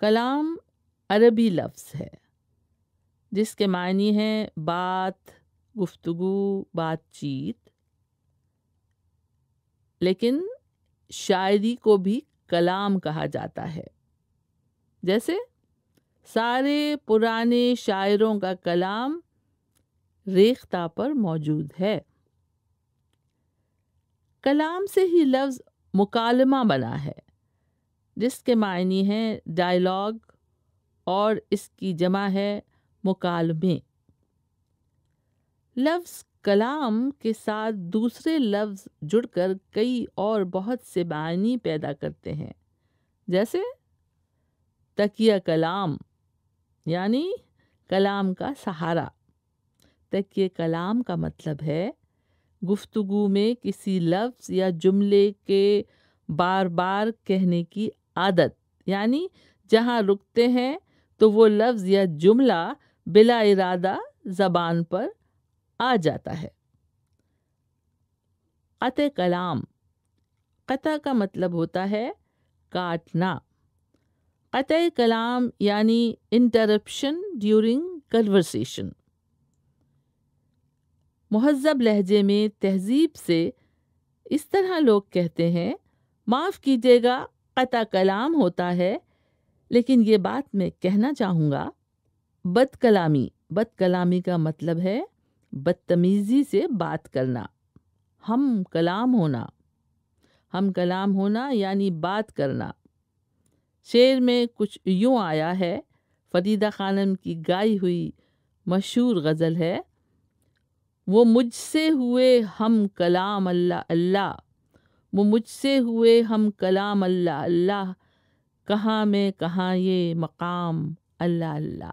کلام عربی لفظ ہے جس کے معنی ہے بات، گفتگو، بات چیت، لیکن شاعری کو بھی کلام کہا جاتا ہے۔ جیسے سارے پرانے شاعروں کا کلام ریختہ پر موجود ہے۔ کلام سے ہی لفظ مکالمہ بنا ہے جس کے معنی ہے ڈائیلاگ، اور اس کی جمع ہے مکالمے۔ لفظ کلام کے ساتھ دوسرے لفظ جڑ کر کئی اور بہت سے معنی پیدا کرتے ہیں، جیسے تکیہ کلام یعنی کلام کا سہارا۔ تکیہ کلام کا مطلب ہے گفتگو میں کسی لفظ یا جملے کے بار بار کہنے کی عادت، یعنی جہاں رکتے ہیں تو وہ لفظ یا جملہ بلا ارادہ زبان پر آ جاتا ہے۔ قطع کلام، قطع کا مطلب ہوتا ہے کاٹنا۔ قطع کلام یعنی انٹرپشن ڈیورنگ کنورسیشن۔ مہذب لہجے میں تہذیب سے اس طرح لوگ کہتے ہیں، معاف کیجیے گا قطع کلام ہوتا ہے، لیکن یہ بات میں کہنا چاہوں گا، بد کلامی۔ بد کلامی کا مطلب ہے بدتمیزی سے بات کرنا۔ ہم کلام ہونا، ہم کلام ہونا یعنی بات کرنا۔ شعر میں کچھ یوں آیا ہے، فریدہ خانم کی گائی ہوئی مشہور غزل ہے، وہ مجھ سے ہوئے ہم کلام اللہ اللہ، وہ مجھ سے ہوئے ہم کلام اللہ اللہ، کہاں میں کہاں یہ مقام اللہ اللہ۔